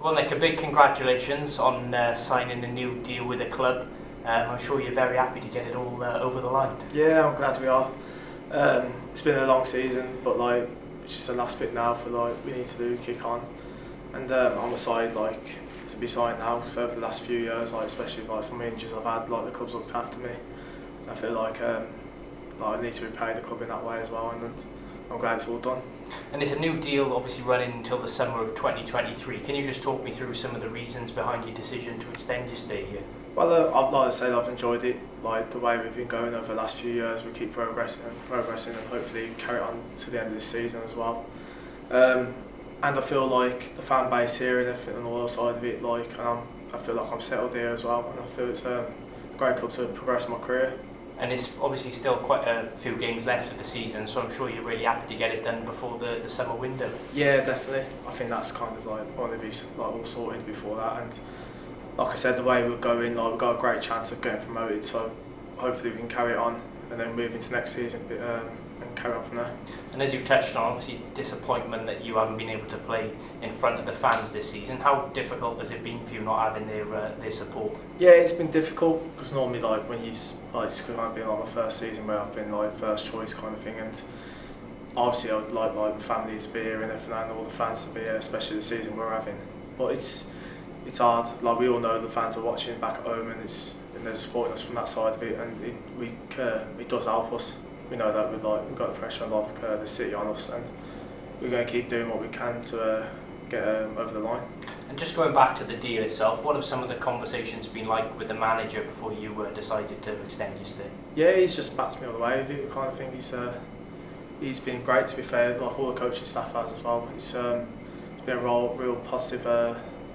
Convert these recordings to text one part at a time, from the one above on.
Well, Nick, a big congratulations on signing a new deal with the club. I'm sure you're very happy to get it all over the line. Yeah, I'm glad we are. It's been a long season, but it's just the last bit now for we need to do kick on. And I'm excited to be signed now because over the last few years, especially with some injuries I've had, the club's looked after me. And I feel I need to repay the club in that way as well, and I'm glad it's all done. And it's a new deal, obviously running until the summer of 2023. Can you just talk me through some of the reasons behind your decision to extend your stay here? Well, like I said, I've enjoyed it. The way we've been going over the last few years, we keep progressing, and hopefully carry it on to the end of this season as well. And I feel like the fan base here and everything on the other side of it, and I feel like I'm settled here as well, and I feel it's a great club to progress my career. And it's obviously still quite a few games left of the season, so I'm sure you're really happy to get it done before the summer window. Yeah, definitely. I think that's kind of want to be all sorted before that. And like I said, the way we're going, we've got a great chance of getting promoted. So hopefully we can carry it on and then move into next season and carry on from there. And as you touched on, obviously disappointment that you haven't been able to play in front of the fans this season. How difficult has it been for you not having their support? Yeah, it's been difficult because normally when it's kind of been my first season where I've been first choice kind of thing, and obviously I would like the family to be here and everything and all the fans to be here, especially the season we're having. But it's hard. We all know the fans are watching back at home and they're supporting us from that side of it, and it does help us. We know that we've got the pressure of the city on us, and we're going to keep doing what we can to get over the line. And just going back to the deal itself, what have some of the conversations been like with the manager before you decided to extend your stay? Yeah, he's just backed me all the way with it kind of thing. He's been great, to be fair, all the coaching staff has as well. It's been a real positive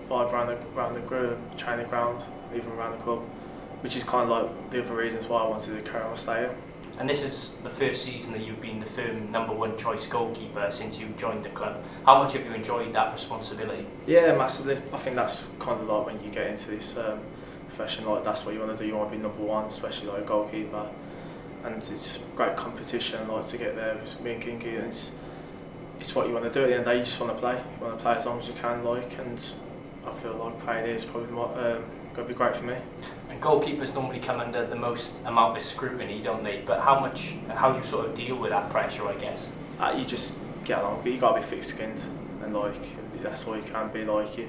vibe around the group, training ground, even around the club, which is kind of the other reasons why I wanted to carry on my stay here. And this is the first season that you've been the firm #1 choice goalkeeper since you joined the club. How much have you enjoyed that responsibility? Yeah, massively. I think that's kind of when you get into this profession, that's what you want to do. You want to be #1, especially a goalkeeper. And it's great competition to get there with me and Kinky, and it's what you want to do at the end of the day. You just want to play. You want to play as long as you can, and I feel like playing here is probably going to be great for me. And goalkeepers normally come under the most amount of scrutiny, don't they? But how do you sort of deal with that pressure, I guess? You just get along with it. You got to be thick-skinned, and that's all you can be. You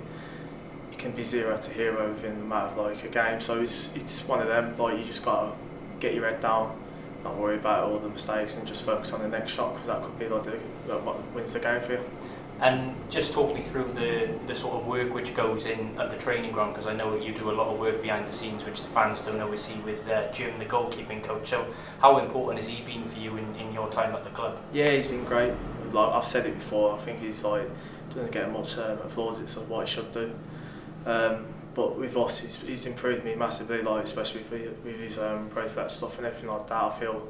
can be 0 to hero within the matter of a game. So it's one of them. You just got to get your head down, not worry about all the mistakes, and just focus on the next shot, because that could be what wins the game for you. And just talk me through the sort of work which goes in at the training ground, because I know you do a lot of work behind the scenes which the fans don't always see with Jim, the goalkeeping coach. So how important has he been for you in your time at the club? Yeah, he's been great. I've said it before, I think he's doesn't get much applause, it's what he should do. But with us, he's improved me massively, especially with his pro-flat stuff and everything like that. I feel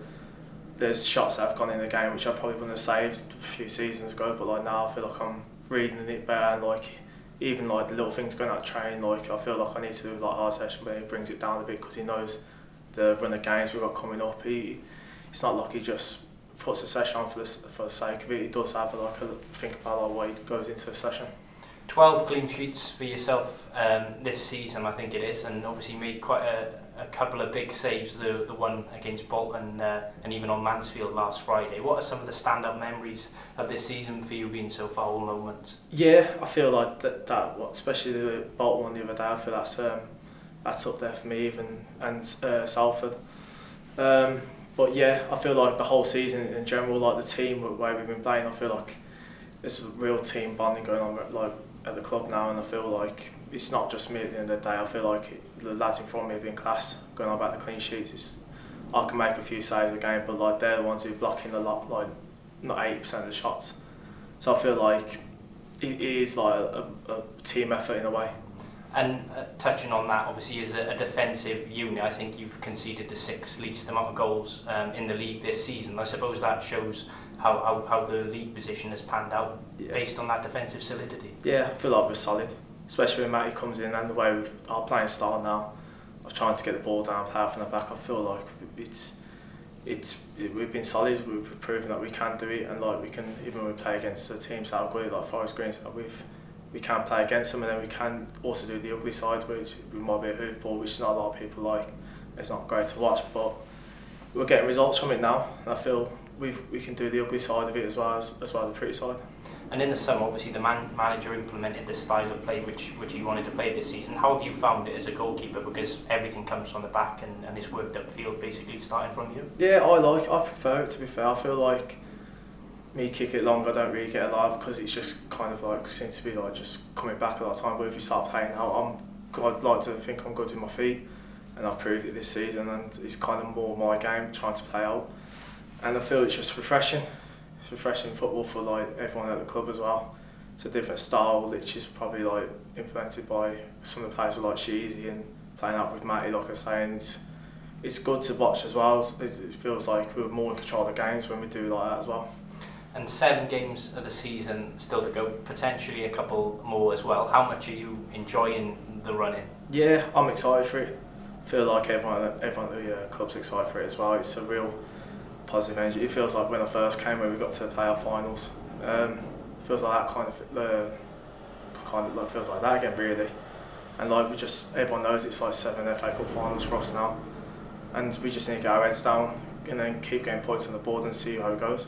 there's shots that have gone in the game which I probably wouldn't have saved a few seasons ago, but now I feel like I'm reading it better, and even the little things going out of train, I feel like I need to do hard session, but he brings it down a bit because he knows the run of games we've got coming up. It's not like he just puts a session on for the sake of it. He does have think about what he goes into a session. 12 clean sheets for yourself this season, I think it is, and obviously made quite a couple of big saves, the one against Bolton and even on Mansfield last Friday. What are some of the stand-up memories of this season for you being so far, all moments? Yeah, I feel like that especially the Bolton one the other day, I feel that's up there for me even, and Salford. But yeah, I feel like the whole season in general, the team, the way we've been playing, I feel like there's a real team bonding going on at the club now, and I feel like it's not just me at the end of the day. I feel like the lads in front of me have been class. Going on about the clean sheets, I can make a few saves a game, but they're the ones who block in a lot, not 80% of the shots. So I feel like it is a team effort in a way. And touching on that, obviously as a defensive unit, I think you've conceded the 6th least amount of goals in the league this season. I suppose that shows how the league position has panned out based on that defensive solidity. Yeah, I feel like we're solid, especially when Matty comes in and the way our playing style now of trying to get the ball down, play from the back. I feel like we've been solid. We've proven that we can do it, and we can, even when we play against the teams that are good, like Forest Green, we've we can play against them, and then we can also do the ugly side, which we might be a hoofball, which not a lot of people like. It's not great to watch, but we're getting results from it now, and I feel we can do the ugly side of it as well as the pretty side. And in the summer, obviously the manager implemented the style of play which he wanted to play this season. How have you found it as a goalkeeper? Because everything comes from the back, and it's worked upfield basically starting from you. Yeah, I prefer it, to be fair. I feel like me kick it long, I don't really get alive because it's just kind of like seems to be like just coming back a lot of time. But if you start playing out, I'd like to think I'm good with my feet, and I've proved it this season. And it's kind of more my game, trying to play out. And I feel it's just refreshing. It's refreshing football for like everyone at the club as well. It's a different style, which is probably like implemented by some of the players like Sheezy and playing up with Matty, like I was saying. It's good to watch as well. It feels like we're more in control of the games when we do like that as well. And 7 games of the season still to go, potentially a couple more as well. How much are you enjoying the running? Yeah, I'm excited for it. I feel like everyone at the club's excited for it as well. It's a real positive energy. It feels like when I first came, when we got to the playoff finals. It feels like that feels like that again, really. And like everyone knows it's like 7 FA Cup finals for us now, and we just need to get our heads down and then keep getting points on the board and see how it goes.